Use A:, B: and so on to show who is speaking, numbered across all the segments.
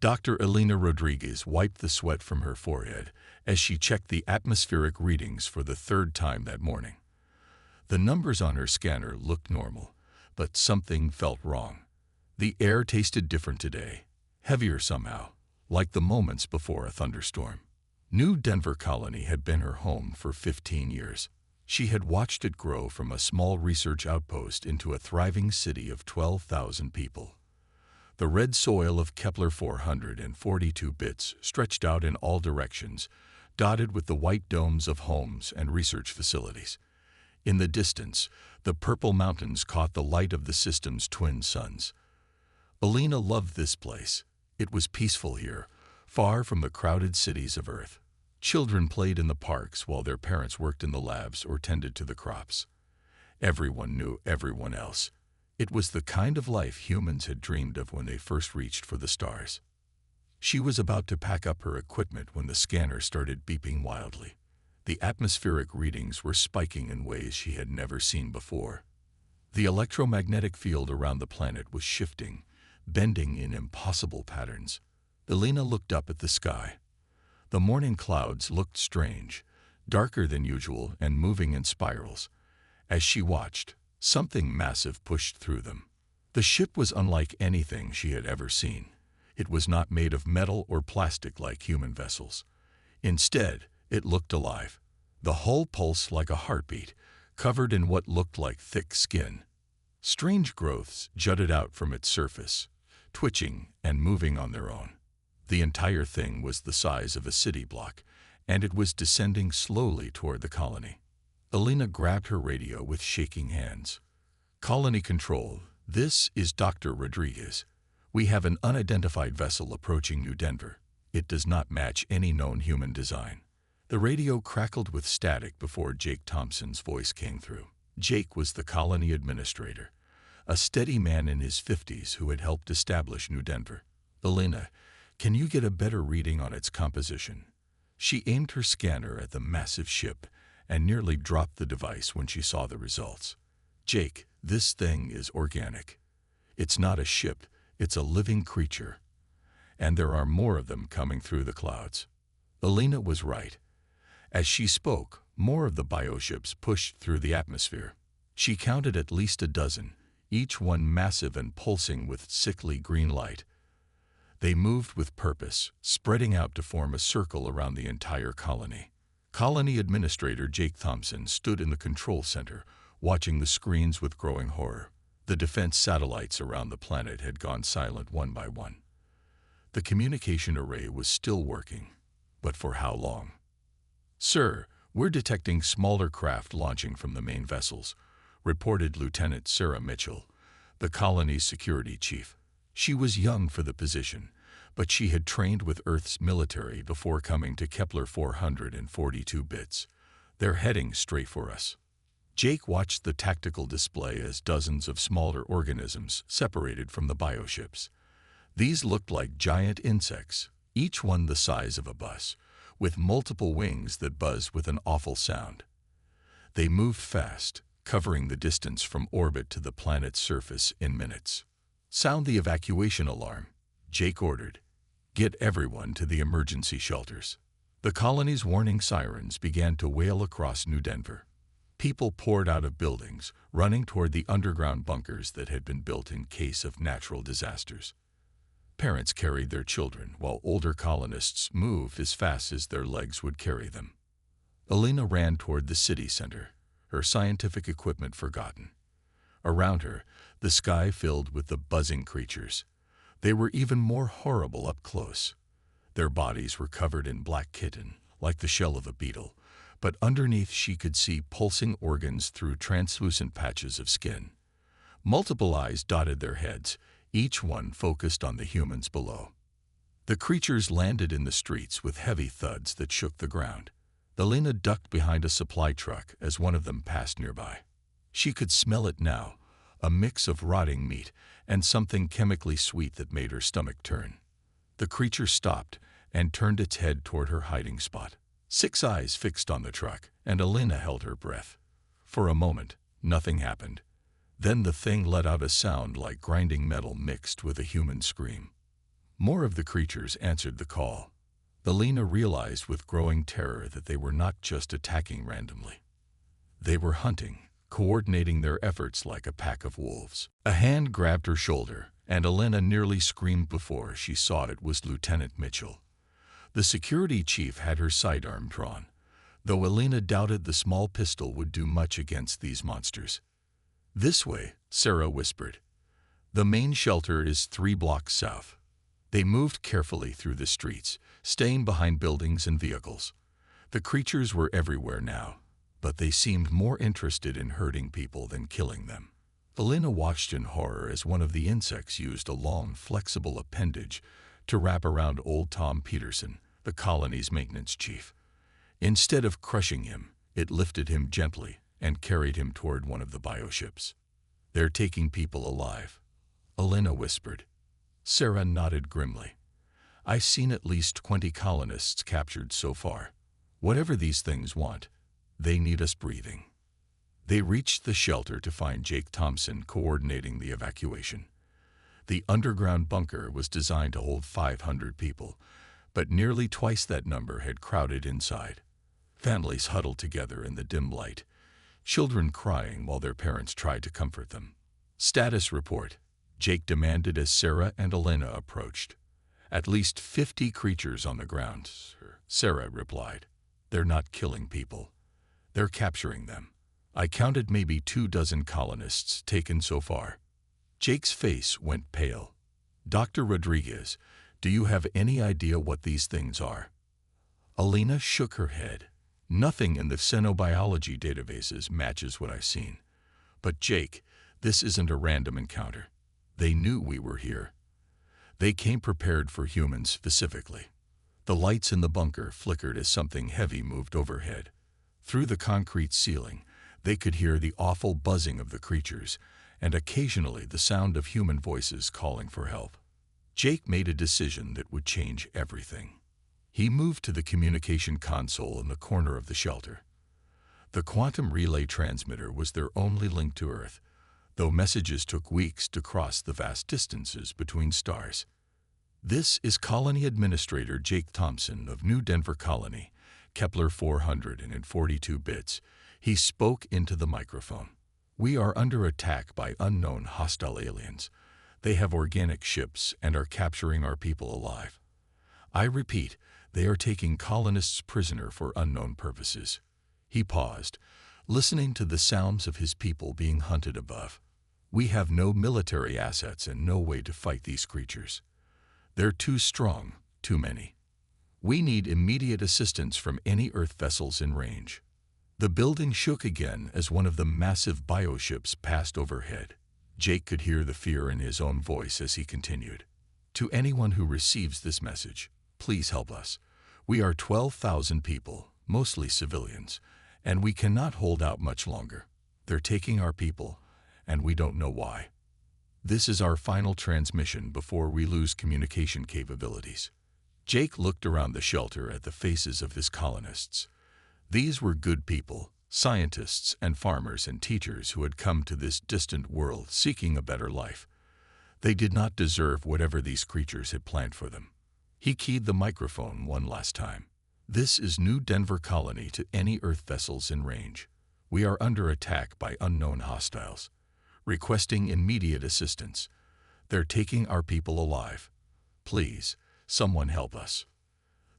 A: Dr. Elena Rodriguez wiped the sweat from her forehead as she checked the atmospheric readings for the third time that morning. The numbers on her scanner looked normal, but something felt wrong. The air tasted different today, heavier somehow, like the moments before a thunderstorm. New Denver Colony had been her home for 15 years. She had watched it grow from a small research outpost into a thriving city of 12,000 people. The red soil of Kepler 442 bits stretched out in all directions, dotted with the white domes of homes and research facilities. In the distance, the purple mountains caught the light of the system's twin suns. Elena loved this place. It was peaceful here, far from the crowded cities of Earth. Children played in the parks while their parents worked in the labs or tended to the crops. Everyone knew everyone else. It was the kind of life humans had dreamed of when they first reached for the stars. She was about to pack up her equipment when the scanner started beeping wildly. The atmospheric readings were spiking in ways she had never seen before. The electromagnetic field around the planet was shifting, bending in impossible patterns. Elena looked up at the sky. The morning clouds looked strange, darker than usual and moving in spirals. As she watched, something massive pushed through them. The ship was unlike anything she had ever seen. It was not made of metal or plastic like human vessels. Instead, it looked alive. The hull pulsed like a heartbeat, covered in what looked like thick skin. Strange growths jutted out from its surface, twitching and moving on their own. The entire thing was the size of a city block, and it was descending slowly toward the colony. Elena grabbed her radio with shaking hands. "Colony Control, this is Dr. Rodriguez. We have an unidentified vessel approaching New Denver. It does not match any known human design." The radio crackled with static before Jake Thompson's voice came through. Jake was the colony administrator, a steady man in his 50s who had helped establish New Denver. "Elena, can you get a better reading on its composition?" She aimed her scanner at the massive ship and nearly dropped the device when she saw the results. "Jake, this thing is organic. It's not a ship, it's a living creature. And there are more of them coming through the clouds." Elena was right. As she spoke, more of the bioships pushed through the atmosphere. She counted at least a dozen, each one massive and pulsing with sickly green light. They moved with purpose, spreading out to form a circle around the entire colony. Colony Administrator Jake Thompson stood in the control center, watching the screens with growing horror. The defense satellites around the planet had gone silent one by one. The communication array was still working, but for how long? "Sir, we're detecting smaller craft launching from the main vessels," reported Lieutenant Sarah Mitchell, the colony's security chief. She was young for the position, but she had trained with Earth's military before coming to Kepler 442 bits. "They're heading straight for us." Jake watched the tactical display as dozens of smaller organisms separated from the bioships. These looked like giant insects, each one the size of a bus, with multiple wings that buzzed with an awful sound. They moved fast, covering the distance from orbit to the planet's surface in minutes. "Sound the evacuation alarm," Jake ordered. "Get everyone to the emergency shelters." The colony's warning sirens began to wail across New Denver. People poured out of buildings, running toward the underground bunkers that had been built in case of natural disasters. Parents carried their children, while older colonists moved as fast as their legs would carry them. Elena ran toward the city center, her scientific equipment forgotten. Around her, the sky filled with the buzzing creatures. They were even more horrible up close. Their bodies were covered in black chitin, like the shell of a beetle, but underneath she could see pulsing organs through translucent patches of skin. Multiple eyes dotted their heads, each one focused on the humans below. The creatures landed in the streets with heavy thuds that shook the ground. Elena ducked behind a supply truck as one of them passed nearby. She could smell it now, a mix of rotting meat and something chemically sweet that made her stomach turn. The creature stopped and turned its head toward her hiding spot. 6 eyes fixed on the truck, and Elena held her breath. For a moment, nothing happened. Then the thing let out a sound like grinding metal mixed with a human scream. More of the creatures answered the call. Alina realized with growing terror that they were not just attacking randomly. They were hunting, coordinating their efforts like a pack of wolves. A hand grabbed her shoulder, and Alina nearly screamed before she saw it was Lieutenant Mitchell. The security chief had her sidearm drawn, though Alina doubted the small pistol would do much against these monsters. "This way," Sarah whispered. "The main shelter is 3 blocks south." They moved carefully through the streets, staying behind buildings and vehicles. The creatures were everywhere now, but they seemed more interested in hurting people than killing them. Alina watched in horror as one of the insects used a long, flexible appendage to wrap around old Tom Peterson, the colony's maintenance chief. Instead of crushing him, it lifted him gently and carried him toward one of the bioships. "They're taking people alive," Alina whispered. Sarah nodded grimly. "I've seen at least 20 colonists captured so far. Whatever these things want, they need us breathing." They reached the shelter to find Jake Thompson coordinating the evacuation. The underground bunker was designed to hold 500 people, but nearly twice that number had crowded inside. Families huddled together in the dim light, children crying while their parents tried to comfort them. "Status report," Jake demanded as Sarah and Alina approached. "At least 50 creatures on the ground," Sarah replied. "They're not killing people. They're capturing them. I counted maybe 24 colonists taken so far." Jake's face went pale. "Dr. Rodriguez, do you have any idea what these things are?" Alina shook her head. "Nothing in the xenobiology databases matches what I've seen. But Jake, this isn't a random encounter. They knew we were here. They came prepared for humans specifically." The lights in the bunker flickered as something heavy moved overhead. Through the concrete ceiling, they could hear the awful buzzing of the creatures, and occasionally the sound of human voices calling for help. Jake made a decision that would change everything. He moved to the communication console in the corner of the shelter. The quantum relay transmitter was their only link to Earth, though messages took weeks to cross the vast distances between stars. "This is Colony Administrator Jake Thompson of New Denver Colony, Kepler 442 bits. He spoke into the microphone. "We are under attack by unknown hostile aliens. They have organic ships and are capturing our people alive. I repeat, they are taking colonists prisoner for unknown purposes." He paused, listening to the sounds of his people being hunted above. "We have no military assets and no way to fight these creatures. They're too strong, too many. We need immediate assistance from any Earth vessels in range." The building shook again as one of the massive bioships passed overhead. Jake could hear the fear in his own voice as he continued. "To anyone who receives this message, please help us. We are 12,000 people, mostly civilians, and we cannot hold out much longer. They're taking our people, and we don't know why. This is our final transmission before we lose communication capabilities." Jake looked around the shelter at the faces of his colonists. These were good people, scientists and farmers and teachers who had come to this distant world seeking a better life. They did not deserve whatever these creatures had planned for them. He keyed the microphone one last time. "This is New Denver Colony to any Earth vessels in range. We are under attack by unknown hostiles, requesting immediate assistance. They're taking our people alive. Please, someone help us."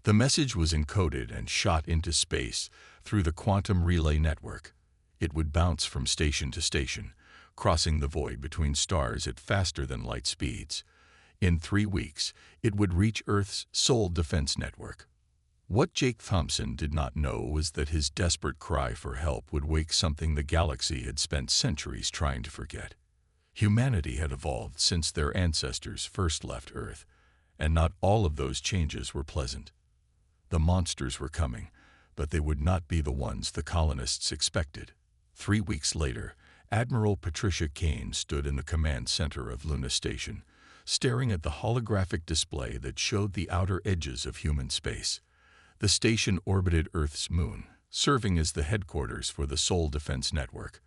A: The message was encoded and shot into space through the quantum relay network. It would bounce from station to station, crossing the void between stars at faster than light speeds. In 3 weeks, it would reach Earth's sole defense network. What Jake Thompson did not know was that his desperate cry for help would wake something the galaxy had spent centuries trying to forget. Humanity had evolved since their ancestors first left Earth, and not all of those changes were pleasant. The monsters were coming, but they would not be the ones the colonists expected. 3 weeks later, Admiral Patricia Kane stood in the command center of Luna Station, staring at the holographic display that showed the outer edges of human space. The station orbited Earth's moon, serving as the headquarters for the Sole Defense Network.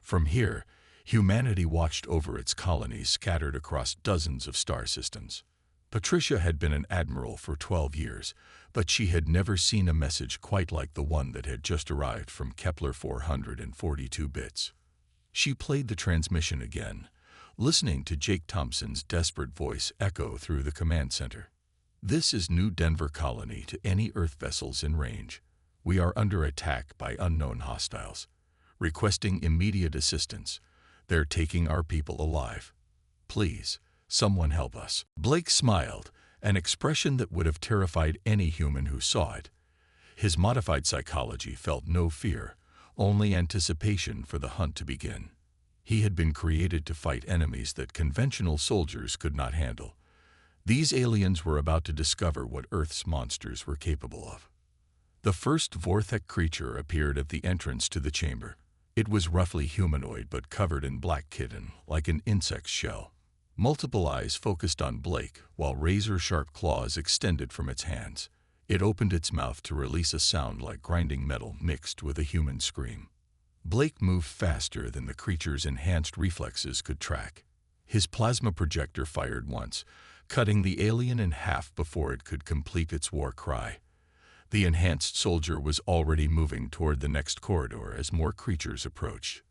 A: From here, humanity watched over its colonies scattered across dozens of star systems. Patricia had been an admiral for 12 years, but she had never seen a message quite like the one that had just arrived from Kepler 442 bits. She played the transmission again, listening to Jake Thompson's desperate voice echo through the command center. "This is New Denver Colony to any Earth vessels in range. We are under attack by unknown hostiles. Requesting immediate assistance. They're taking our people alive. Please, someone help us." Blake smiled, an expression that would have terrified any human who saw it. His modified psychology felt no fear, only anticipation for the hunt to begin. He had been created to fight enemies that conventional soldiers could not handle. These aliens were about to discover what Earth's monsters were capable of. The first Vorthek creature appeared at the entrance to the chamber. It was roughly humanoid but covered in black chitin, like an insect's shell. Multiple eyes focused on Blake, while razor-sharp claws extended from its hands. It opened its mouth to release a sound like grinding metal mixed with a human scream. Blake moved faster than the creature's enhanced reflexes could track. His plasma projector fired once, cutting the alien in half before it could complete its war cry. The enhanced soldier was already moving toward the next corridor as more creatures approached.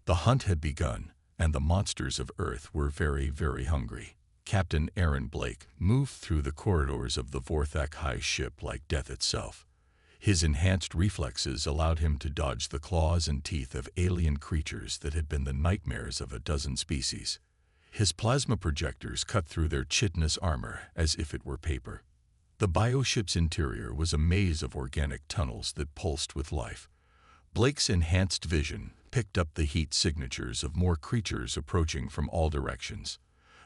A: The hunt had begun, and the monsters of Earth were very, very hungry. Captain Aaron Blake moved through the corridors of the Vorthek High ship like death itself. His enhanced reflexes allowed him to dodge the claws and teeth of alien creatures that had been the nightmares of a dozen species. His plasma projectors cut through their chitinous armor as if it were paper. The bioship's interior was a maze of organic tunnels that pulsed with life. Blake's enhanced vision picked up the heat signatures of more creatures approaching from all directions.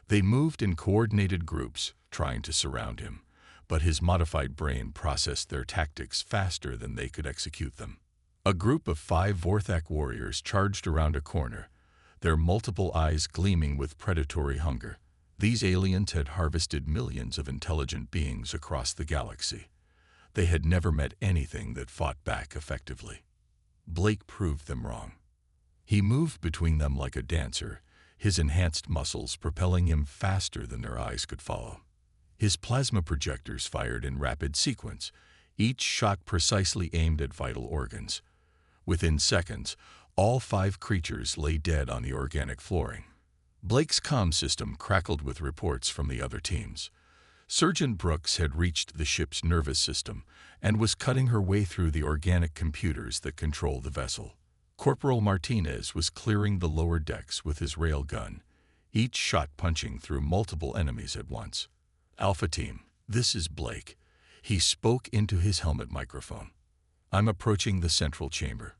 A: They moved in coordinated groups, trying to surround him, but his modified brain processed their tactics faster than they could execute them. A group of 5 Vorthek warriors charged around a corner, their multiple eyes gleaming with predatory hunger. These aliens had harvested millions of intelligent beings across the galaxy. They had never met anything that fought back effectively. Blake proved them wrong. He moved between them like a dancer, his enhanced muscles propelling him faster than their eyes could follow. His plasma projectors fired in rapid sequence, each shot precisely aimed at vital organs. Within seconds, all 5 creatures lay dead on the organic flooring. Blake's comm system crackled with reports from the other teams. Surgeon Brooks had reached the ship's nervous system and was cutting her way through the organic computers that control the vessel. Corporal Martinez was clearing the lower decks with his railgun, each shot punching through multiple enemies at once. "Alpha Team, this is Blake." He spoke into his helmet microphone. "I'm approaching the central chamber.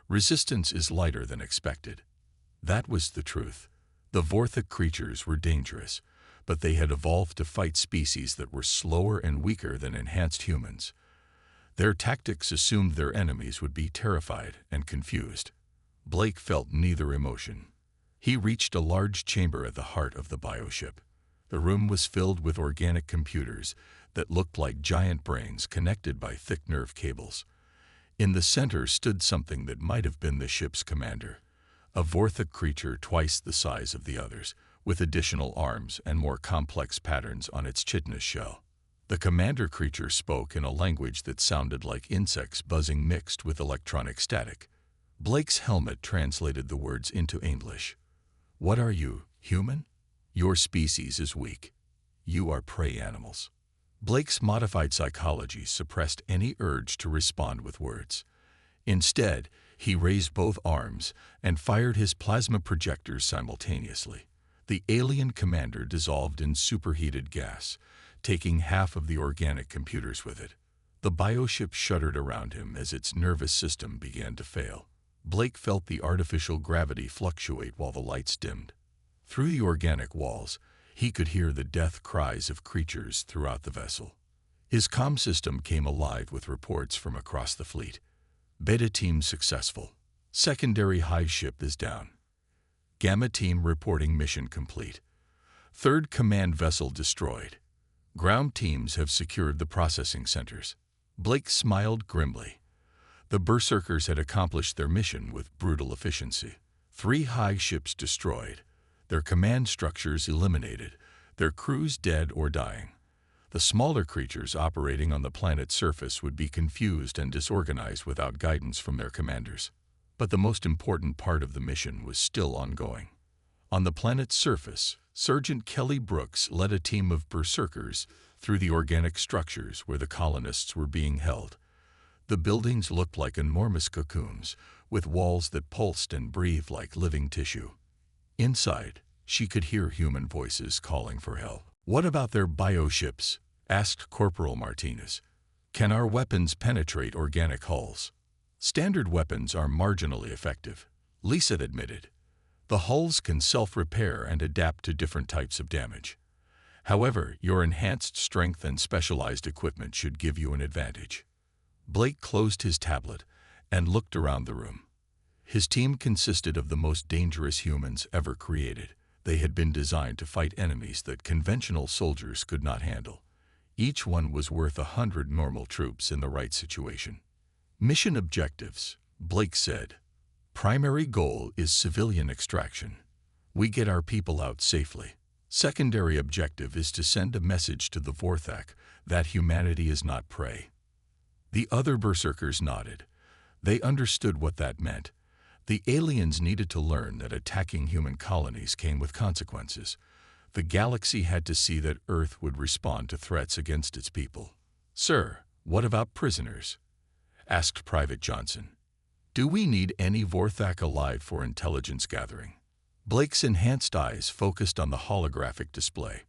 A: Resistance is lighter than expected." That was the truth. The Vorthek creatures were dangerous, but they had evolved to fight species that were slower and weaker than enhanced humans. Their tactics assumed their enemies would be terrified and confused. Blake felt neither emotion. He reached a large chamber at the heart of the bioship. The room was filled with organic computers that looked like giant brains connected by thick nerve cables. In the center stood something that might have been the ship's commander, a Vorthek creature twice the size of the others, with additional arms and more complex patterns on its chitinous shell. The commander creature spoke in a language that sounded like insects buzzing mixed with electronic static. Blake's helmet translated the words into English. "What are you, human? Your species is weak. You are prey animals." Blake's modified psychology suppressed any urge to respond with words. Instead, he raised both arms and fired his plasma projectors simultaneously. The alien commander dissolved in superheated gas, taking half of the organic computers with it. The bioship shuddered around him as its nervous system began to fail. Blake felt the artificial gravity fluctuate while the lights dimmed. Through the organic walls, he could hear the death cries of creatures throughout the vessel. His comm system came alive with reports from across the fleet. Beta Team successful. Secondary Hive ship is down. Gamma Team reporting mission complete. Third command vessel destroyed. Ground teams have secured the processing centers. Blake smiled grimly. The Berserkers had accomplished their mission with brutal efficiency. 3 Hive ships destroyed, their command structures eliminated, their crews dead or dying. The smaller creatures operating on the planet's surface would be confused and disorganized without guidance from their commanders. But the most important part of the mission was still ongoing. On the planet's surface, Sergeant Kelly Brooks led a team of Berserkers through the organic structures where the colonists were being held. The buildings looked like enormous cocoons, with walls that pulsed and breathed like living tissue. Inside, she could hear human voices calling for help. "What about their bioships?" asked Corporal Martinez. "Can our weapons penetrate organic hulls?" "Standard weapons are marginally effective," Lisa admitted. "The hulls can self-repair and adapt to different types of damage. However, your enhanced strength and specialized equipment should give you an advantage." Blake closed his tablet and looked around the room. His team consisted of the most dangerous humans ever created. They had been designed to fight enemies that conventional soldiers could not handle. Each one was worth 100 normal troops in the right situation. "Mission objectives," Blake said. "Primary goal is civilian extraction. We get our people out safely. Secondary objective is to send a message to the Vorthak that humanity is not prey." The other Berserkers nodded. They understood what that meant. The aliens needed to learn that attacking human colonies came with consequences. The galaxy had to see that Earth would respond to threats against its people. "Sir, what about prisoners?" asked Private Johnson. "Do we need any Vorthak alive for intelligence gathering?" Blake's enhanced eyes focused on the holographic display.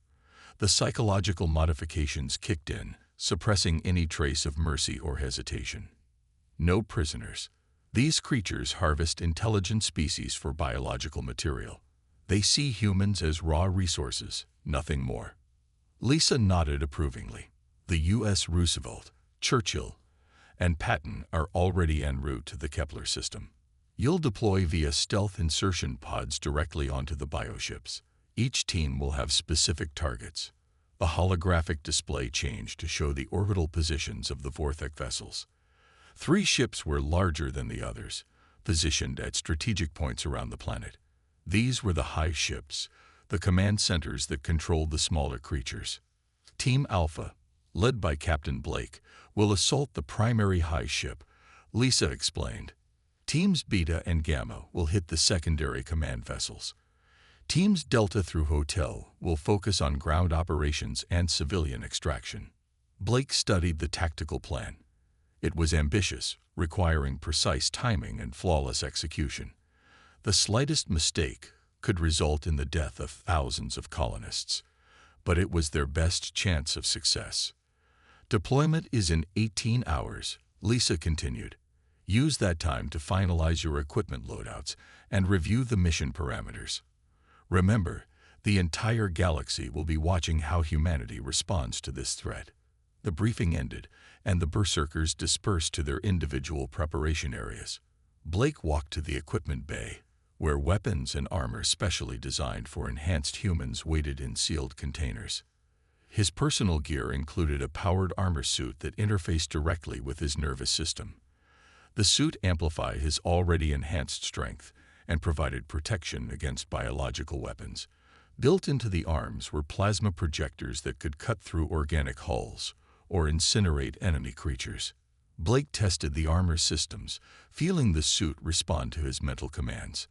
A: The psychological modifications kicked in, suppressing any trace of mercy or hesitation. "No prisoners. These creatures harvest intelligent species for biological material. They see humans as raw resources, nothing more." Lisa nodded approvingly. The U.S. Roosevelt, Churchill, and Patton are already en route to the Kepler system. You'll deploy via stealth insertion pods directly onto the bioships. Each team will have specific targets. The holographic display changed to show the orbital positions of the Vorthak vessels. 3 ships were larger than the others, positioned at strategic points around the planet. These were the hive ships, the command centers that controlled the smaller creatures. Team Alpha, led by Captain Blake, will assault the primary hive ship, Lisa explained. Teams Beta and Gamma will hit the secondary command vessels. Teams Delta through Hotel will focus on ground operations and civilian extraction. Blake studied the tactical plan. It was ambitious, requiring precise timing and flawless execution. The slightest mistake could result in the death of thousands of colonists, but it was their best chance of success. "Deployment is in 18 hours, Lisa continued. "Use that time to finalize your equipment loadouts and review the mission parameters. Remember, the entire galaxy will be watching how humanity responds to this threat." The briefing ended, and the Berserkers dispersed to their individual preparation areas. Blake walked to the equipment bay, where weapons and armor specially designed for enhanced humans waited in sealed containers. His personal gear included a powered armor suit that interfaced directly with his nervous system. The suit amplified his already enhanced strength and provided protection against biological weapons. Built into the arms were plasma projectors that could cut through organic hulls or incinerate enemy creatures. Blake tested the armor systems, feeling the suit respond to his mental commands.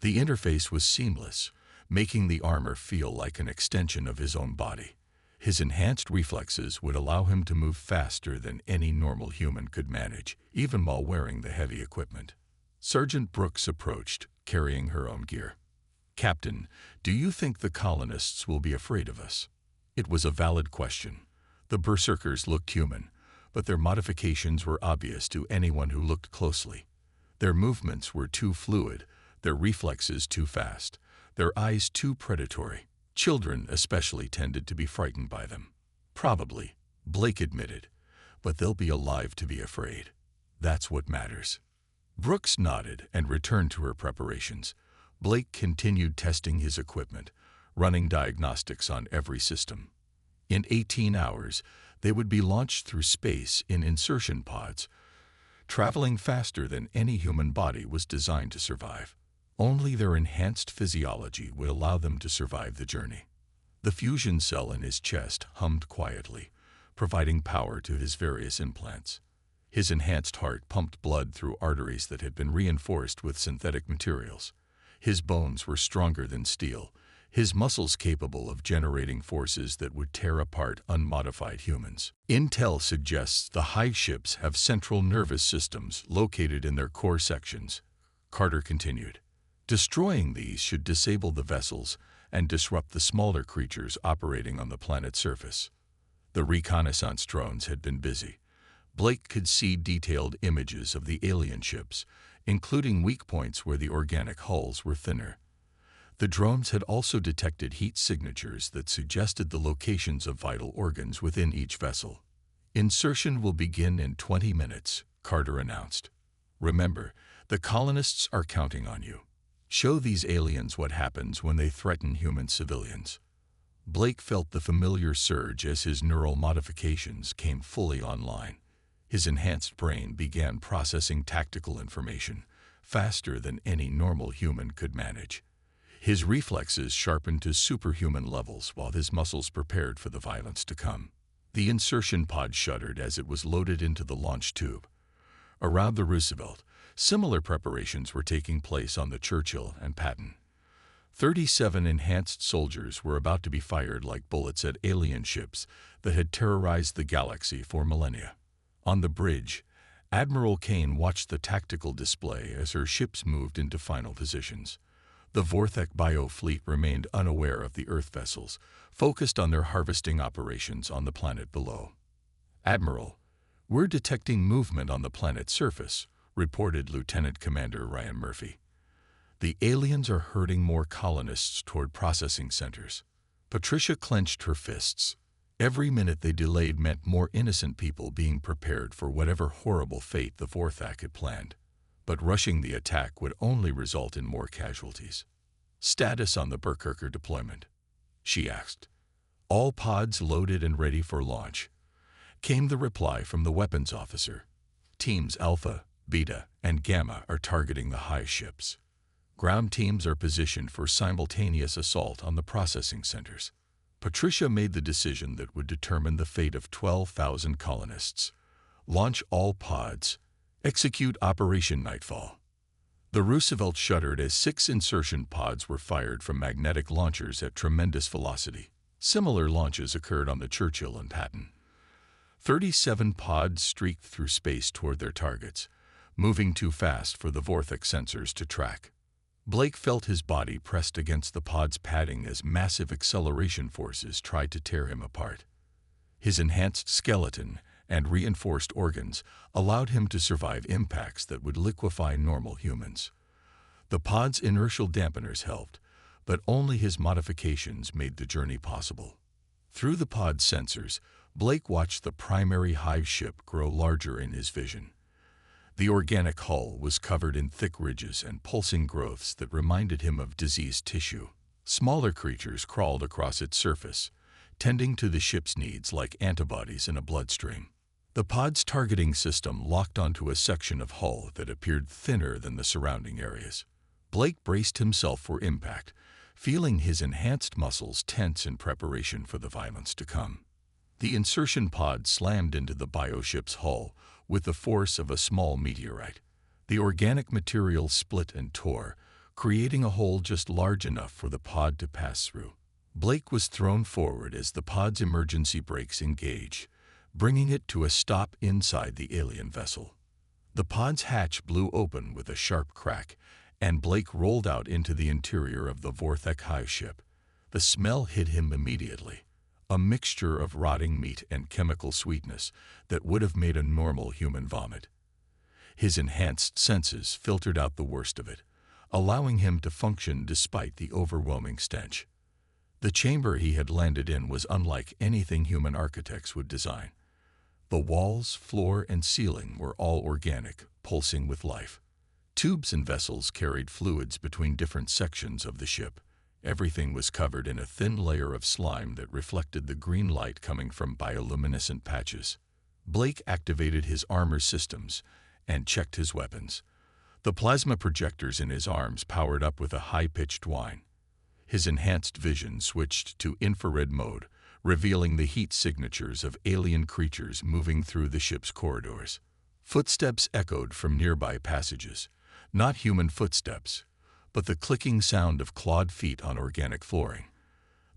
A: The interface was seamless, making the armor feel like an extension of his own body. His enhanced reflexes would allow him to move faster than any normal human could manage, even while wearing the heavy equipment. Sergeant Brooks approached, carrying her own gear. "Captain, do you think the colonists will be afraid of us?" It was a valid question. The Berserkers looked human, but their modifications were obvious to anyone who looked closely. Their movements were too fluid, their reflexes too fast, their eyes too predatory. Children especially tended to be frightened by them. "Probably," Blake admitted, "but they'll be alive to be afraid. That's what matters." Brooks nodded and returned to her preparations. Blake continued testing his equipment, running diagnostics on every system. In 18 hours, they would be launched through space in insertion pods, traveling faster than any human body was designed to survive. Only their enhanced physiology would allow them to survive the journey. The fusion cell in his chest hummed quietly, providing power to his various implants. His enhanced heart pumped blood through arteries that had been reinforced with synthetic materials. His bones were stronger than steel, his muscles capable of generating forces that would tear apart unmodified humans. Intel suggests the hive ships have central nervous systems located in their core sections, Carter continued. Destroying these should disable the vessels and disrupt the smaller creatures operating on the planet's surface. The reconnaissance drones had been busy. Blake could see detailed images of the alien ships, including weak points where the organic hulls were thinner. The drones had also detected heat signatures that suggested the locations of vital organs within each vessel. Insertion will begin in 20 minutes, Carter announced. Remember, the colonists are counting on you. Show these aliens what happens when they threaten human civilians. Blake felt the familiar surge as his neural modifications came fully online. His enhanced brain began processing tactical information, faster than any normal human could manage. His reflexes sharpened to superhuman levels while his muscles prepared for the violence to come. The insertion pod shuddered as it was loaded into the launch tube. Around the Roosevelt, similar preparations were taking place on the Churchill and Patton. 37 enhanced soldiers were about to be fired like bullets at alien ships that had terrorized the galaxy for millennia. On the bridge, Admiral Kane watched the tactical display as her ships moved into final positions. The Vorthek bio-fleet remained unaware of the Earth vessels, focused on their harvesting operations on the planet below. "Admiral, we're detecting movement on the planet's surface," reported Lieutenant Commander Ryan Murphy. "The aliens are herding more colonists toward processing centers." Patricia clenched her fists. Every minute they delayed meant more innocent people being prepared for whatever horrible fate the Vorthak had planned. But rushing the attack would only result in more casualties. "Status on the Berserker deployment?" she asked. "All pods loaded and ready for launch," came the reply from the weapons officer. "Teams Alpha, Beta, and Gamma are targeting the hive ships. Ground teams are positioned for simultaneous assault on the processing centers." Patricia made the decision that would determine the fate of 12,000 colonists. "Launch all pods. Execute Operation Nightfall." The Roosevelt shuddered as 6 insertion pods were fired from magnetic launchers at tremendous velocity. Similar launches occurred on the Churchill and Patton. 37 pods streaked through space toward their targets, moving too fast for the Vorthek sensors to track. Blake felt his body pressed against the pod's padding as massive acceleration forces tried to tear him apart. His enhanced skeleton and reinforced organs allowed him to survive impacts that would liquefy normal humans. The pod's inertial dampeners helped, but only his modifications made the journey possible. Through the pod's sensors, Blake watched the primary hive ship grow larger in his vision. The organic hull was covered in thick ridges and pulsing growths that reminded him of diseased tissue. Smaller creatures crawled across its surface, tending to the ship's needs like antibodies in a bloodstream. The pod's targeting system locked onto a section of hull that appeared thinner than the surrounding areas. Blake braced himself for impact, feeling his enhanced muscles tense in preparation for the violence to come. The insertion pod slammed into the bioship's hull with the force of a small meteorite. The organic material split and tore, creating a hole just large enough for the pod to pass through. Blake was thrown forward as the pod's emergency brakes engaged, bringing it to a stop inside the alien vessel. The pod's hatch blew open with a sharp crack, and Blake rolled out into the interior of the Vorthek hive ship. The smell hit him immediately, a mixture of rotting meat and chemical sweetness that would have made a normal human vomit. His enhanced senses filtered out the worst of it, allowing him to function despite the overwhelming stench. The chamber he had landed in was unlike anything human architects would design. The walls, floor, and ceiling were all organic, pulsing with life. Tubes and vessels carried fluids between different sections of the ship. Everything was covered in a thin layer of slime that reflected the green light coming from bioluminescent patches. Blake activated his armor systems and checked his weapons. The plasma projectors in his arms powered up with a high-pitched whine. His enhanced vision switched to infrared mode, revealing the heat signatures of alien creatures moving through the ship's corridors. Footsteps echoed from nearby passages, not human footsteps, but the clicking sound of clawed feet on organic flooring.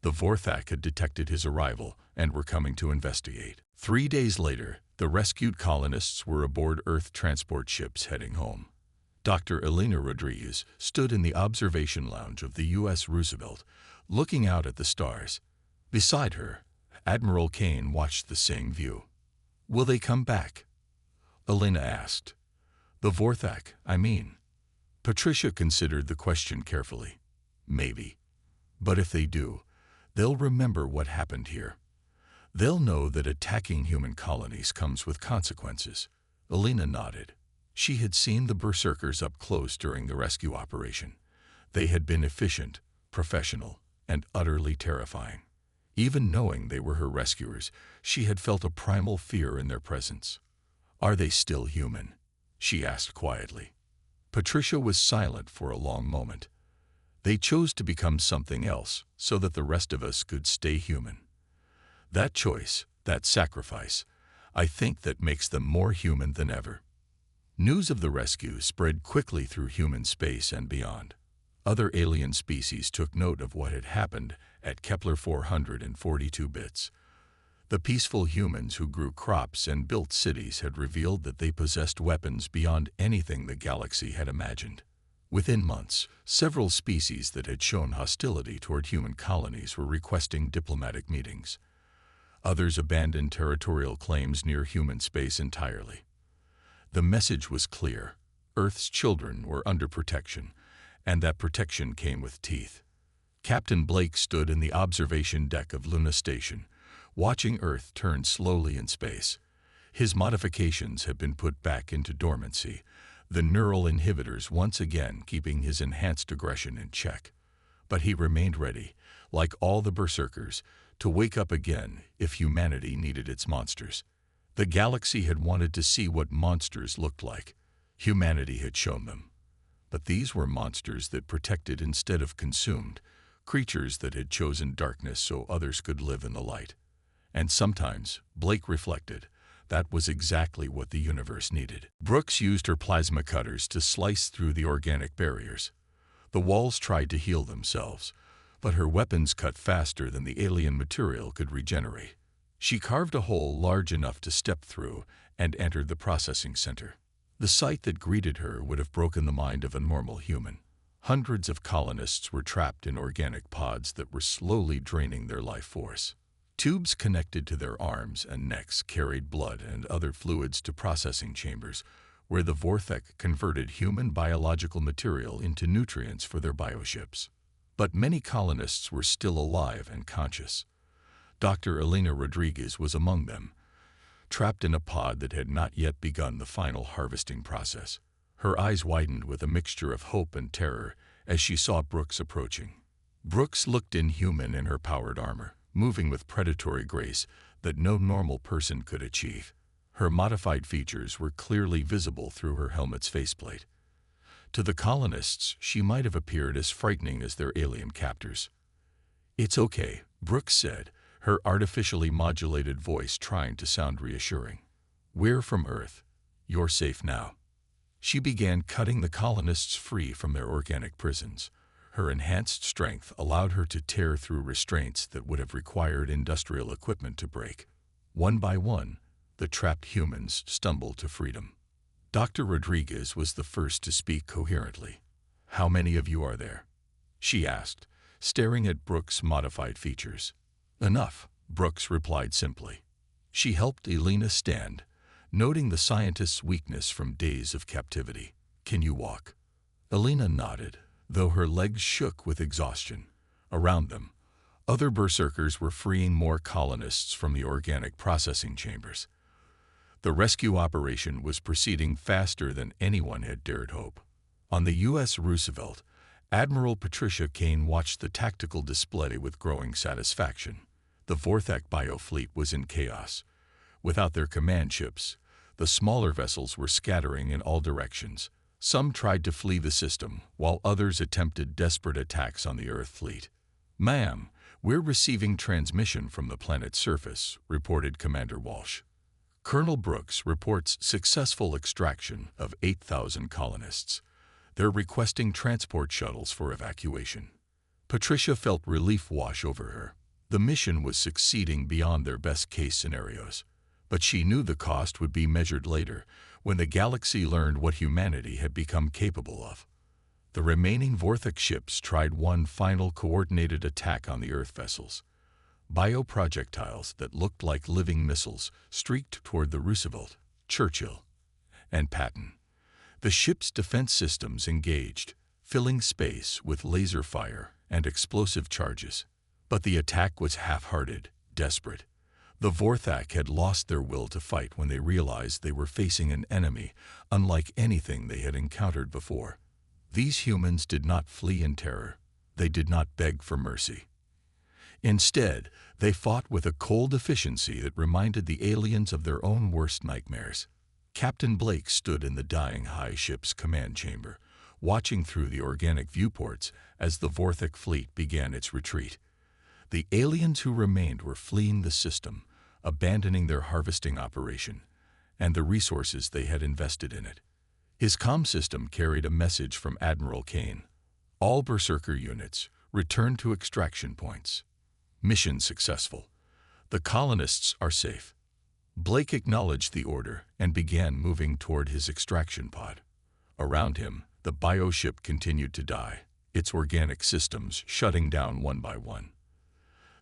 A: The Vorthak had detected his arrival and were coming to investigate. 3 days later, the rescued colonists were aboard Earth transport ships heading home. Dr. Elena Rodriguez stood in the observation lounge of the U.S. Roosevelt, looking out at the stars. Beside her, Admiral Kane watched the same view. "Will they come back?" Elena asked. "The Vorthak, I mean." Patricia considered the question carefully. "Maybe. But if they do, they'll remember what happened here. They'll know that attacking human colonies comes with consequences." Elena nodded. She had seen the Berserkers up close during the rescue operation. They had been efficient, professional, and utterly terrifying. Even knowing they were her rescuers, she had felt a primal fear in their presence. "Are they still human?" she asked quietly. Patricia was silent for a long moment. "They chose to become something else so that the rest of us could stay human. That choice, that sacrifice, I think that makes them more human than ever." News of the rescue spread quickly through human space and beyond. Other alien species took note of what had happened at Kepler 442 bits. The peaceful humans who grew crops and built cities had revealed that they possessed weapons beyond anything the galaxy had imagined. Within months, several species that had shown hostility toward human colonies were requesting diplomatic meetings. Others abandoned territorial claims near human space entirely. The message was clear: Earth's children were under protection, and that protection came with teeth. Captain Blake stood in the observation deck of Luna Station, watching Earth turn slowly in space. His modifications had been put back into dormancy, the neural inhibitors once again keeping his enhanced aggression in check. But he remained ready, like all the Berserkers, to wake up again if humanity needed its monsters. The galaxy had wanted to see what monsters looked like. Humanity had shown them. But these were monsters that protected instead of consumed, creatures that had chosen darkness so others could live in the light. And sometimes, Blake reflected, that was exactly what the universe needed. Brooks used her plasma cutters to slice through the organic barriers. The walls tried to heal themselves, but her weapons cut faster than the alien material could regenerate. She carved a hole large enough to step through and entered the processing center. The sight that greeted her would have broken the mind of a normal human. Hundreds of colonists were trapped in organic pods that were slowly draining their life force. Tubes connected to their arms and necks carried blood and other fluids to processing chambers, where the Vorthak converted human biological material into nutrients for their bioships. But many colonists were still alive and conscious. Dr. Elena Rodriguez was among them, trapped in a pod that had not yet begun the final harvesting process. Her eyes widened with a mixture of hope and terror as she saw Brooks approaching. Brooks looked inhuman in her powered armor, moving with predatory grace that no normal person could achieve. Her modified features were clearly visible through her helmet's faceplate. To the colonists, she might have appeared as frightening as their alien captors. "It's okay," Brooks said, her artificially modulated voice trying to sound reassuring. "We're from Earth. You're safe now." She began cutting the colonists free from their organic prisons. Her enhanced strength allowed her to tear through restraints that would have required industrial equipment to break. One by one, the trapped humans stumbled to freedom. Dr. Rodriguez was the first to speak coherently. "How many of you are there?" she asked, staring at Brooks' modified features. "Enough," Brooks replied simply. She helped Elena stand, noting the scientist's weakness from days of captivity. "Can you walk?" Elena nodded, though her legs shook with exhaustion. Around them, other Berserkers were freeing more colonists from the organic processing chambers. The rescue operation was proceeding faster than anyone had dared hope. On the U.S. Roosevelt, Admiral Patricia Kane watched the tactical display with growing satisfaction. The Vorthak biofleet was in chaos. Without their command ships, the smaller vessels were scattering in all directions. Some tried to flee the system, while others attempted desperate attacks on the Earth fleet. "Ma'am, we're receiving transmission from the planet's surface," reported Commander Walsh. "Colonel Brooks reports successful extraction of 8,000 colonists. They're requesting transport shuttles for evacuation." Patricia felt relief wash over her. The mission was succeeding beyond their best-case scenarios. But she knew the cost would be measured later, when the galaxy learned what humanity had become capable of. The remaining Vorthak ships tried one final coordinated attack on the Earth vessels. Bioprojectiles that looked like living missiles streaked toward the Roosevelt, Churchill, and Patton. The ship's defense systems engaged, filling space with laser fire and explosive charges. But the attack was half-hearted, desperate. The Vorthak had lost their will to fight when they realized they were facing an enemy unlike anything they had encountered before. These humans did not flee in terror. They did not beg for mercy. Instead, they fought with a cold efficiency that reminded the aliens of their own worst nightmares. Captain Blake stood in the dying High ship's command chamber, watching through the organic viewports as the Vorthak fleet began its retreat. The aliens who remained were fleeing the system, abandoning their harvesting operation and the resources they had invested in it. His comm system carried a message from Admiral Kane. "All Berserker units, return to extraction points. Mission successful. The colonists are safe." Blake acknowledged the order and began moving toward his extraction pod. Around him, the bioship continued to die, its organic systems shutting down one by one.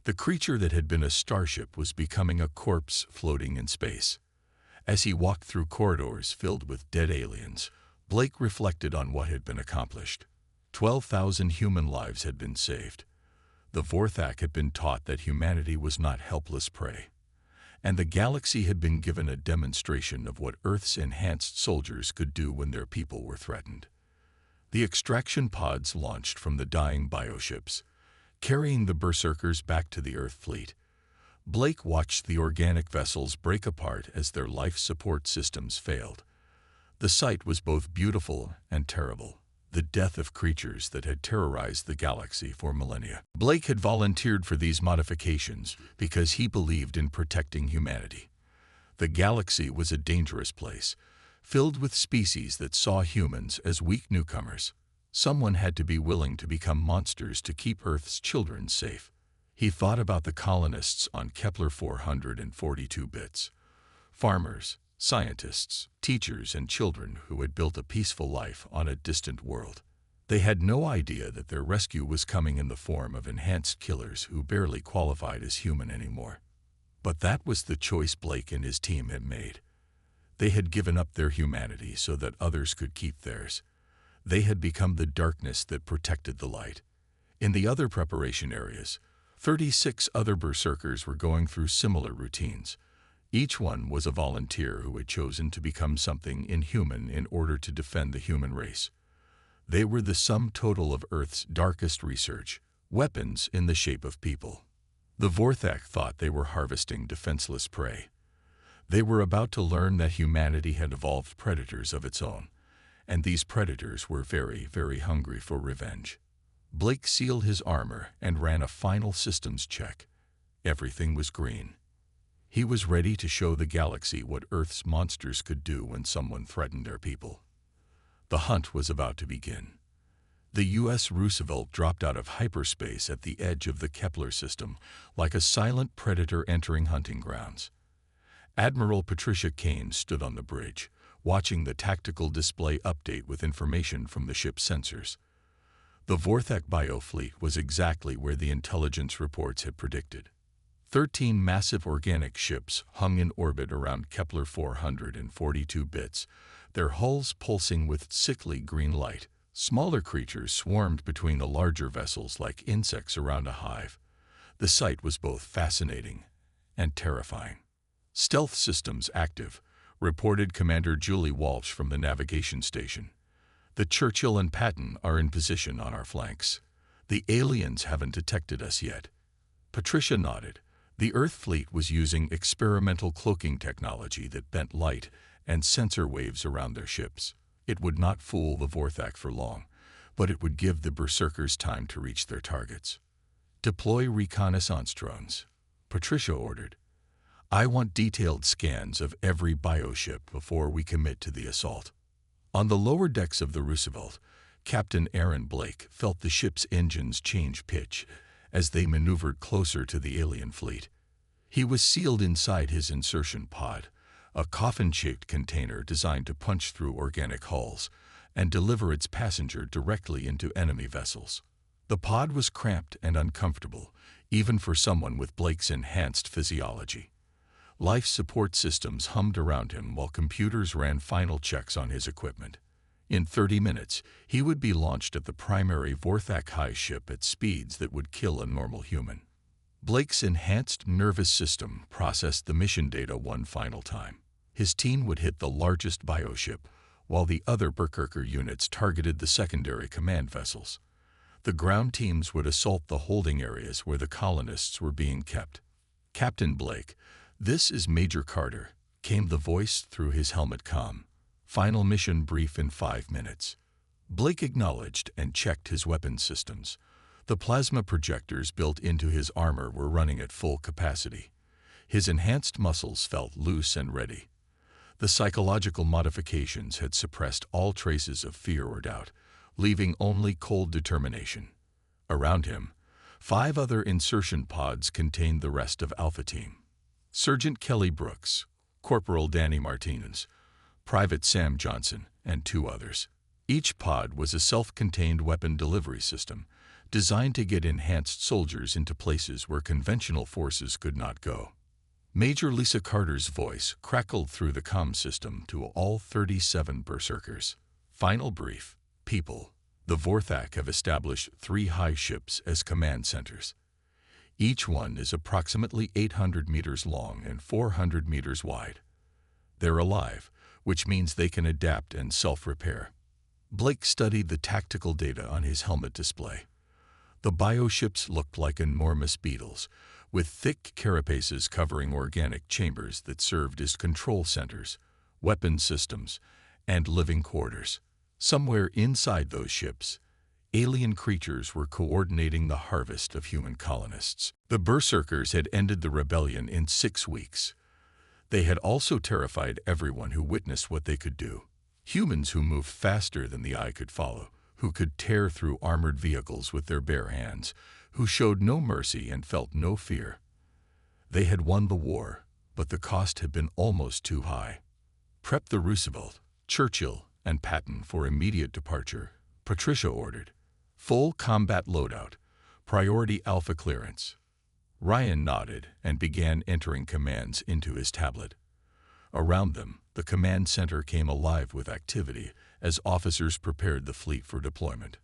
A: The creature that had been a starship was becoming a corpse floating in space. As he walked through corridors filled with dead aliens, Blake reflected on what had been accomplished. 12,000 human lives had been saved. The Vorthak had been taught that humanity was not helpless prey. And the galaxy had been given a demonstration of what Earth's enhanced soldiers could do when their people were threatened. The extraction pods launched from the dying bioships, carrying the Berserkers back to the Earth fleet. Blake watched the organic vessels break apart as their life support systems failed. The sight was both beautiful and terrible, the death of creatures that had terrorized the galaxy for millennia. Blake had volunteered for these modifications because he believed in protecting humanity. The galaxy was a dangerous place, filled with species that saw humans as weak newcomers. Someone had to be willing to become monsters to keep Earth's children safe. He thought about the colonists on Kepler 442 bits. Farmers, scientists, teachers, and children who had built a peaceful life on a distant world. They had no idea that their rescue was coming in the form of enhanced killers who barely qualified as human anymore. But that was the choice Blake and his team had made. They had given up their humanity so that others could keep theirs. They had become the darkness that protected the light. In the other preparation areas, 36 other Berserkers were going through similar routines. Each one was a volunteer who had chosen to become something inhuman in order to defend the human race. They were the sum total of Earth's darkest research, weapons in the shape of people. The Vorthak thought they were harvesting defenseless prey. They were about to learn that humanity had evolved predators of its own, and these predators were very, very hungry for revenge. Blake sealed his armor and ran a final systems check. Everything was green. He was ready to show the galaxy what Earth's monsters could do when someone threatened their people. The hunt was about to begin. The U.S. Roosevelt dropped out of hyperspace at the edge of the Kepler system, like a silent predator entering hunting grounds. Admiral Patricia Kane stood on the bridge, watching the tactical display update with information from the ship's sensors. The Vorthak biofleet was exactly where the intelligence reports had predicted. 13 massive organic ships hung in orbit around Kepler 442 bits, their hulls pulsing with sickly green light. Smaller creatures swarmed between the larger vessels like insects around a hive. The sight was both fascinating and terrifying. "Stealth systems active," reported Commander Julie Walsh from the navigation station. "The Churchill and Patton are in position on our flanks. The aliens haven't detected us yet." Patricia nodded. The Earth fleet was using experimental cloaking technology that bent light and sensor waves around their ships. It would not fool the Vorthak for long, but it would give the Berserkers time to reach their targets. "Deploy reconnaissance drones," Patricia ordered. "I want detailed scans of every bioship before we commit to the assault." On the lower decks of the Roosevelt, Captain Aaron Blake felt the ship's engines change pitch as they maneuvered closer to the alien fleet. He was sealed inside his insertion pod, a coffin-shaped container designed to punch through organic hulls and deliver its passenger directly into enemy vessels. The pod was cramped and uncomfortable, even for someone with Blake's enhanced physiology. Life support systems hummed around him while computers ran final checks on his equipment. In 30 minutes, he would be launched at the primary Vorthak High ship at speeds that would kill a normal human. Blake's enhanced nervous system processed the mission data one final time. His team would hit the largest bioship, while the other Berserker units targeted the secondary command vessels. The ground teams would assault the holding areas where the colonists were being kept. "Captain Blake, this is Major Carter," came the voice through his helmet comm. "Final mission brief in 5 minutes." Blake acknowledged and checked his weapons systems. The plasma projectors built into his armor were running at full capacity. His enhanced muscles felt loose and ready. The psychological modifications had suppressed all traces of fear or doubt, leaving only cold determination. Around him, 5 other insertion pods contained the rest of Alpha Team. Sergeant Kelly Brooks, Corporal Danny Martinez, Private Sam Johnson, and 2 others. Each pod was a self-contained weapon delivery system, designed to get enhanced soldiers into places where conventional forces could not go. Major Lisa Carter's voice crackled through the comm system to all 37 Berserkers. "Final brief. People, the Vorthak have established 3 high ships as command centers. Each one is approximately 800 meters long and 400 meters wide. They're alive, which means they can adapt and self-repair." Blake studied the tactical data on his helmet display. The bioships looked like enormous beetles, with thick carapaces covering organic chambers that served as control centers, weapon systems, and living quarters. Somewhere inside those ships, alien creatures were coordinating the harvest of human colonists. The Berserkers had ended the rebellion in 6 weeks. They had also terrified everyone who witnessed what they could do. Humans who moved faster than the eye could follow, who could tear through armored vehicles with their bare hands, who showed no mercy and felt no fear. They had won the war, but the cost had been almost too high. "Prep the Roosevelt, Churchill, and Patton for immediate departure," Patricia ordered. "Full combat loadout, priority Alpha clearance." Ryan nodded and began entering commands into his tablet. Around them, the command center came alive with activity as officers prepared the fleet for deployment.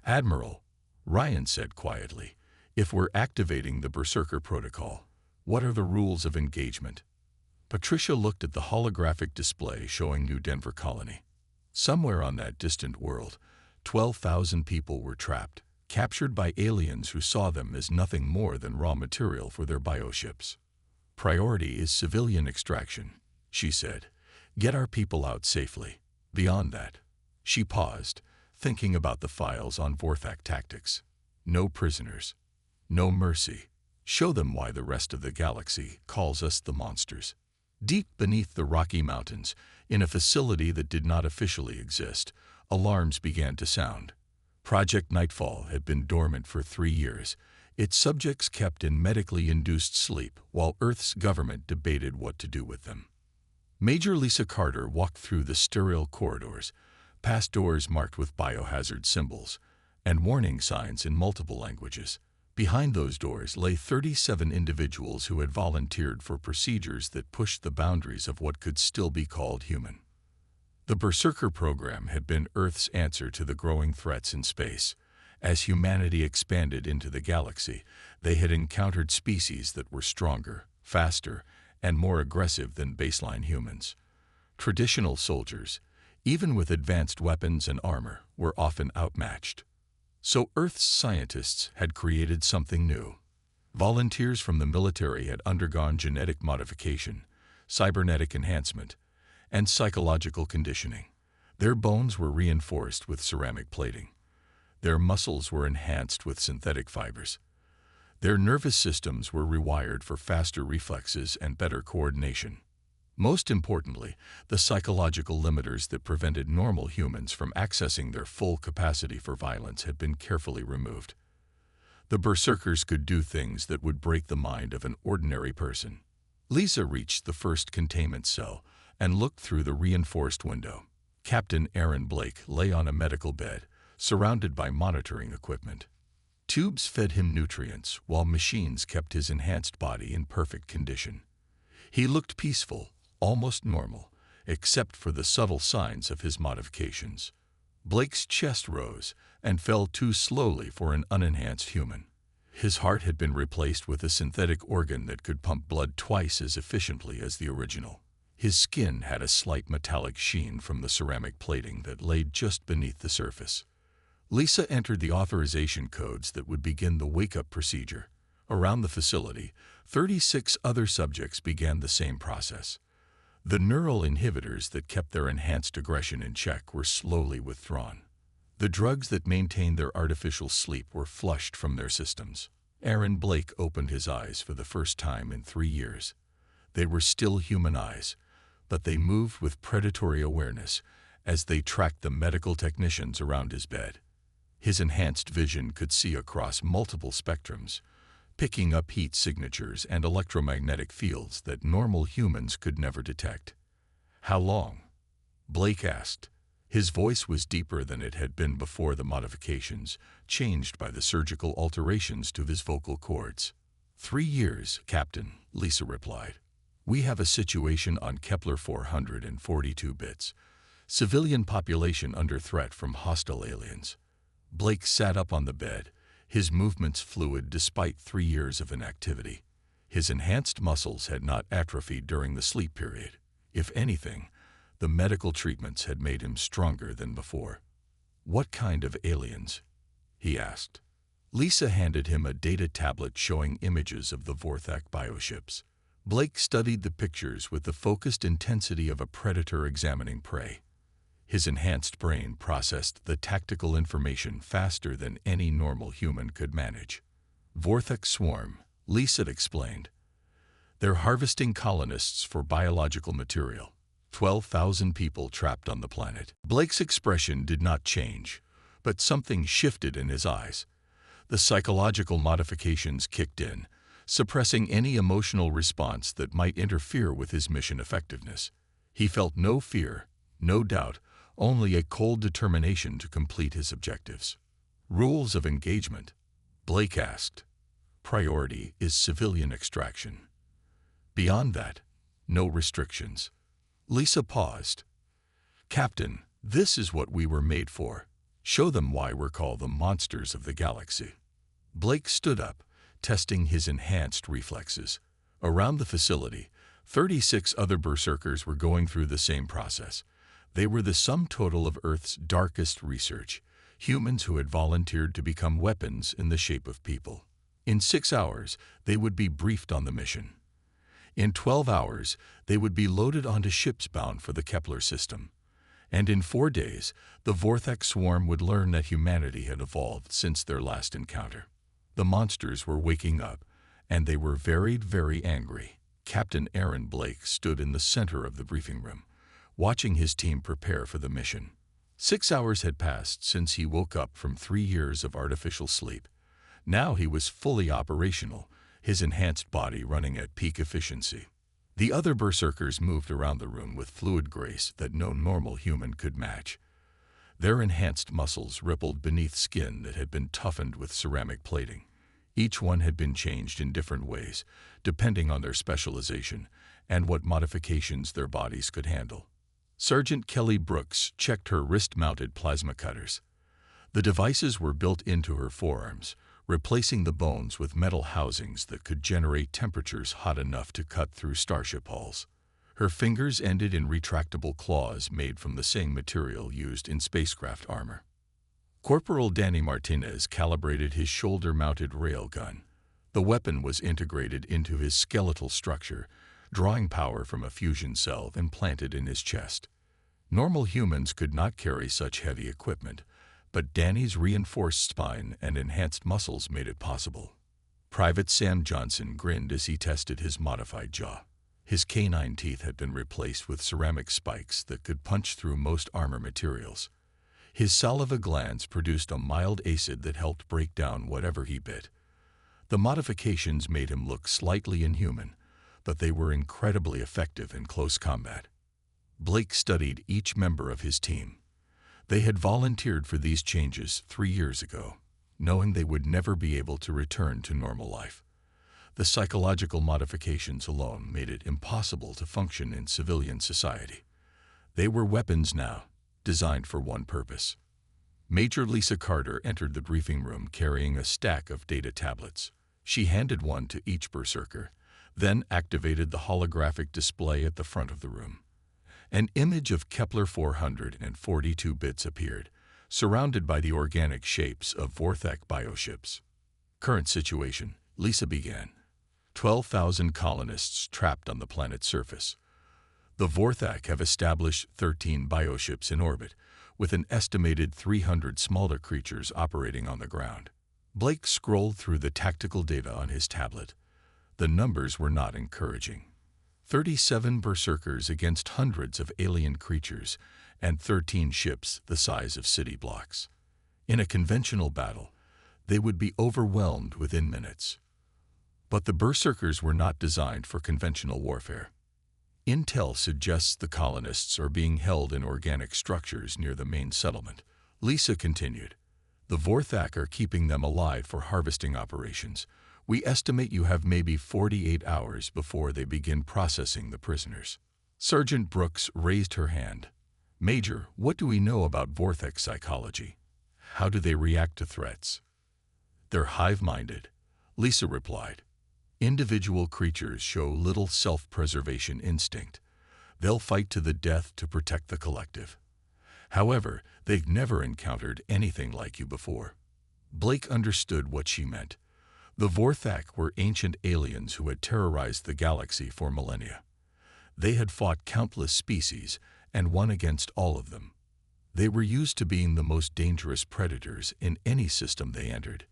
A: "Admiral," Ryan said quietly, "if we're activating the Berserker protocol, what are the rules of engagement?" Patricia looked at the holographic display showing New Denver Colony. Somewhere on that distant world, 12,000 people were trapped, captured by aliens who saw them as nothing more than raw material for their bioships. "Priority is civilian extraction," she said. "Get our people out safely. Beyond that," she paused, thinking about the files on Vorthak tactics. "No prisoners. No mercy. Show them why the rest of the galaxy calls us the monsters." Deep beneath the Rocky Mountains, in a facility that did not officially exist, alarms began to sound. Project Nightfall had been dormant for 3 years, its subjects kept in medically induced sleep while Earth's government debated what to do with them. Major Lisa Carter walked through the sterile corridors, past doors marked with biohazard symbols, and warning signs in multiple languages. Behind those doors lay 37 individuals who had volunteered for procedures that pushed the boundaries of what could still be called human. The Berserker program had been Earth's answer to the growing threats in space. As humanity expanded into the galaxy, they had encountered species that were stronger, faster, and more aggressive than baseline humans. Traditional soldiers, even with advanced weapons and armor, were often outmatched. So Earth's scientists had created something new. Volunteers from the military had undergone genetic modification, cybernetic enhancement, and psychological conditioning. Their bones were reinforced with ceramic plating. Their muscles were enhanced with synthetic fibers. Their nervous systems were rewired for faster reflexes and better coordination. Most importantly, the psychological limiters that prevented normal humans from accessing their full capacity for violence had been carefully removed. The Berserkers could do things that would break the mind of an ordinary person. Lisa reached the first containment cell and looked through the reinforced window. Captain Aaron Blake lay on a medical bed, surrounded by monitoring equipment. Tubes fed him nutrients, while machines kept his enhanced body in perfect condition. He looked peaceful, almost normal, except for the subtle signs of his modifications. Blake's chest rose and fell too slowly for an unenhanced human. His heart had been replaced with a synthetic organ that could pump blood twice as efficiently as the original. His skin had a slight metallic sheen from the ceramic plating that laid just beneath the surface. Lisa entered the authorization codes that would begin the wake-up procedure. Around the facility, 36 other subjects began the same process. The neural inhibitors that kept their enhanced aggression in check were slowly withdrawn. The drugs that maintained their artificial sleep were flushed from their systems. Aaron Blake opened his eyes for the first time in 3 years. They were still human eyes, but they moved with predatory awareness as they tracked the medical technicians around his bed. His enhanced vision could see across multiple spectrums, picking up heat signatures and electromagnetic fields that normal humans could never detect. "How long?" Blake asked. His voice was deeper than it had been before the modifications, changed by the surgical alterations to his vocal cords. 3 years, Captain, Lisa replied. "We have a situation on Kepler 442 bits. Civilian population under threat from hostile aliens." Blake sat up on the bed, his movements fluid despite 3 years of inactivity. His enhanced muscles had not atrophied during the sleep period. If anything, the medical treatments had made him stronger than before. "What kind of aliens?" he asked. Lisa handed him a data tablet showing images of the Vorthak bioships. Blake studied the pictures with the focused intensity of a predator examining prey. His enhanced brain processed the tactical information faster than any normal human could manage. "Vorthak swarm," Lisa explained. "They're harvesting colonists for biological material. 12,000 people trapped on the planet." Blake's expression did not change, but something shifted in his eyes. The psychological modifications kicked in, suppressing any emotional response that might interfere with his mission effectiveness. He felt no fear, no doubt, only a cold determination to complete his objectives. "Rules of engagement?" Blake asked. "Priority is civilian extraction. Beyond that, no restrictions." Lisa paused. "Captain, this is what we were made for. Show them why we're called the monsters of the galaxy." Blake stood up, testing his enhanced reflexes. Around the facility, 36 other Berserkers were going through the same process. They were the sum total of Earth's darkest research, humans who had volunteered to become weapons in the shape of people. In 6 hours, they would be briefed on the mission. In 12 hours, they would be loaded onto ships bound for the Kepler system. And in 4 days, the Vorthak swarm would learn that humanity had evolved since their last encounter. The monsters were waking up, and they were very, very angry. Captain Aaron Blake stood in the center of the briefing room, watching his team prepare for the mission. 6 hours had passed since he woke up from 3 years of artificial sleep. Now he was fully operational, his enhanced body running at peak efficiency. The other Berserkers moved around the room with fluid grace that no normal human could match. Their enhanced muscles rippled beneath skin that had been toughened with ceramic plating. Each one had been changed in different ways, depending on their specialization and what modifications their bodies could handle. Sergeant Kelly Brooks checked her wrist-mounted plasma cutters. The devices were built into her forearms, replacing the bones with metal housings that could generate temperatures hot enough to cut through starship hulls. Her fingers ended in retractable claws made from the same material used in spacecraft armor. Corporal Danny Martinez calibrated his shoulder-mounted railgun. The weapon was integrated into his skeletal structure, drawing power from a fusion cell implanted in his chest. Normal humans could not carry such heavy equipment, but Danny's reinforced spine and enhanced muscles made it possible. Private Sam Johnson grinned as he tested his modified jaw. His canine teeth had been replaced with ceramic spikes that could punch through most armor materials. His saliva glands produced a mild acid that helped break down whatever he bit. The modifications made him look slightly inhuman, but they were incredibly effective in close combat. Blake studied each member of his team. They had volunteered for these changes 3 years ago, knowing they would never be able to return to normal life. The psychological modifications alone made it impossible to function in civilian society. They were weapons now, designed for one purpose. Major Lisa Carter entered the briefing room carrying a stack of data tablets. She handed one to each Berserker, then activated the holographic display at the front of the room. An image of Kepler 442 bits appeared, surrounded by the organic shapes of Vorthak bioships. Current situation, Lisa began. 12,000 colonists trapped on the planet's surface. The Vorthak have established 13 bioships in orbit, with an estimated 300 smaller creatures operating on the ground. Blake scrolled through the tactical data on his tablet. The numbers were not encouraging. 37 Berserkers against hundreds of alien creatures, and 13 ships the size of city blocks. In a conventional battle, they would be overwhelmed within minutes. But the Berserkers were not designed for conventional warfare. Intel suggests the colonists are being held in organic structures near the main settlement. Lisa continued. The Vorthak are keeping them alive for harvesting operations. We estimate you have maybe 48 hours before they begin processing the prisoners. Sergeant Brooks raised her hand. Major, what do we know about Vorthak psychology? How do they react to threats? They're hive-minded, Lisa replied. Individual creatures show little self-preservation instinct. They'll fight to the death to protect the collective. However, they've never encountered anything like you before. Blake understood what she meant. The Vorthak were ancient aliens who had terrorized the galaxy for millennia. They had fought countless species and won against all of them. They were used to being the most dangerous predators in any system they entered.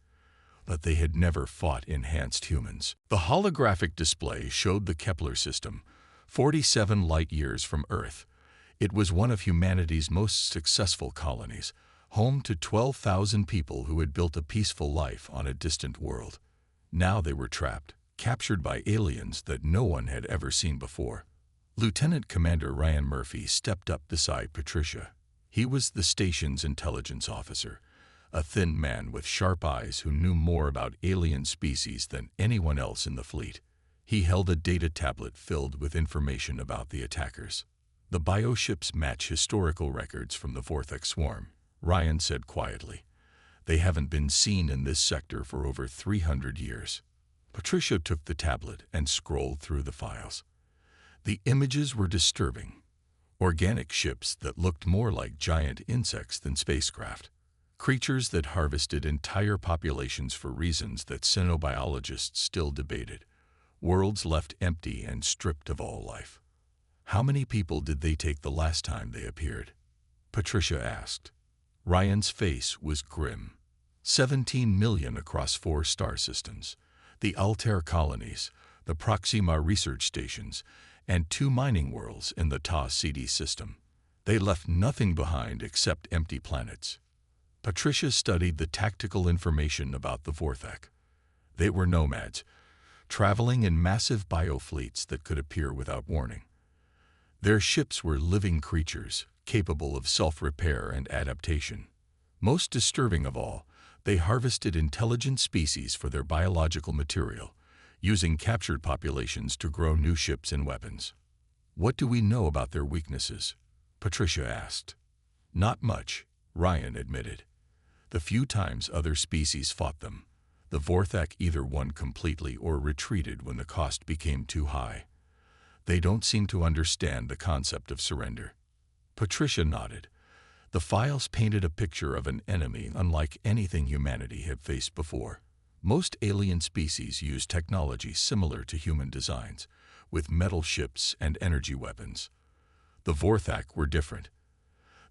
A: But they had never fought enhanced humans. The holographic display showed the Kepler system, 47 light-years from Earth. It was one of humanity's most successful colonies, home to 12,000 people who had built a peaceful life on a distant world. Now they were trapped, captured by aliens that no one had ever seen before. Lieutenant Commander Ryan Murphy stepped up beside Patricia. He was the station's intelligence officer, a thin man with sharp eyes who knew more about alien species than anyone else in the fleet. He held a data tablet filled with information about the attackers. The bioships match historical records from the Vorthak swarm, Ryan said quietly. They haven't been seen in this sector for over 300 years. Patricia took the tablet and scrolled through the files. The images were disturbing. Organic ships that looked more like giant insects than spacecraft. Creatures that harvested entire populations for reasons that xenobiologists still debated. Worlds left empty and stripped of all life. How many people did they take the last time they appeared? Patricia asked. Ryan's face was grim. 17 million across 4 star systems. The Altair colonies, the Proxima research stations, and 2 mining worlds in the Ta-CD system. They left nothing behind except empty planets. Patricia studied the tactical information about the Vorthak. They were nomads, traveling in massive biofleets that could appear without warning. Their ships were living creatures, capable of self-repair and adaptation. Most disturbing of all, they harvested intelligent species for their biological material, using captured populations to grow new ships and weapons. What do we know about their weaknesses? Patricia asked. Not much, Ryan admitted. The few times other species fought them, the Vorthak either won completely or retreated when the cost became too high. They don't seem to understand the concept of surrender. Patricia nodded. The files painted a picture of an enemy unlike anything humanity had faced before. Most alien species use technology similar to human designs, with metal ships and energy weapons. The Vorthak were different.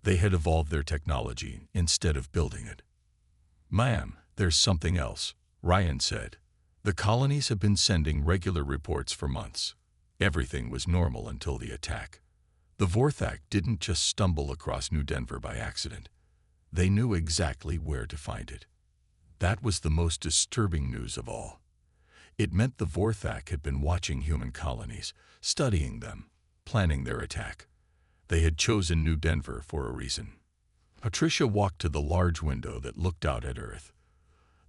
A: They had evolved their technology instead of building it. Ma'am, there's something else, Ryan said. The colonies have been sending regular reports for months. Everything was normal until the attack. The Vorthak didn't just stumble across New Denver by accident. They knew exactly where to find it. That was the most disturbing news of all. It meant the Vorthak had been watching human colonies, studying them, planning their attack. They had chosen New Denver for a reason. Patricia walked to the large window that looked out at Earth.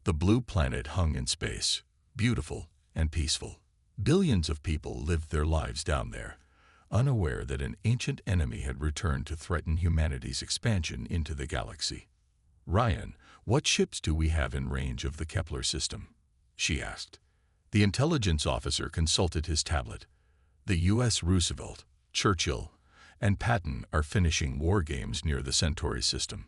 A: The blue planet hung in space, beautiful and peaceful. Billions of people lived their lives down there, unaware that an ancient enemy had returned to threaten humanity's expansion into the galaxy. "Ryan, what ships do we have in range of the Kepler system?" she asked. The intelligence officer consulted his tablet. The U.S. Roosevelt, Churchill, and Patton are finishing war games near the Centauri system.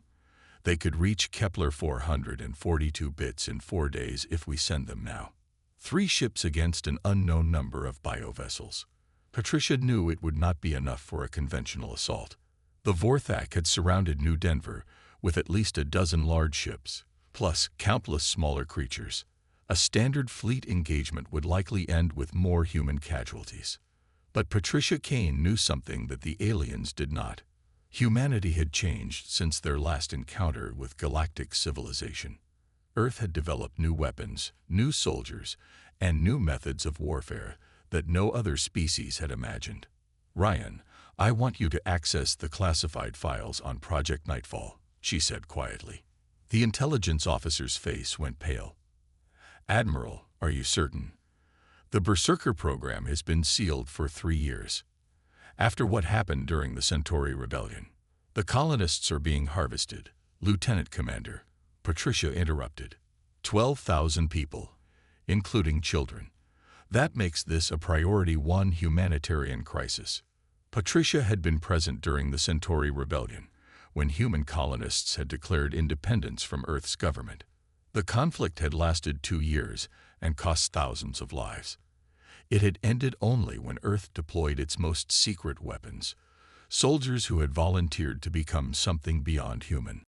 A: They could reach Kepler 442 bits in 4 days if we send them now. 3 ships against an unknown number of biovessels. Patricia knew it would not be enough for a conventional assault. The Vorthak had surrounded New Denver with at least a dozen large ships, plus countless smaller creatures. A standard fleet engagement would likely end with more human casualties. But Patricia Kane knew something that the aliens did not. Humanity had changed since their last encounter with galactic civilization. Earth had developed new weapons, new soldiers, and new methods of warfare that no other species had imagined. "Ryan, I want you to access the classified files on Project Nightfall," she said quietly. The intelligence officer's face went pale. "Admiral, are you certain? The Berserker program has been sealed for 3 years. After what happened during the Centauri Rebellion, the colonists are being harvested." "Lieutenant Commander," Patricia interrupted. 12,000 people, including children. That makes this a Priority 1 humanitarian crisis. Patricia had been present during the Centauri Rebellion, when human colonists had declared independence from Earth's government. The conflict had lasted 2 years and cost thousands of lives. It had ended only when Earth deployed its most secret weapons, soldiers who had volunteered to become something beyond human.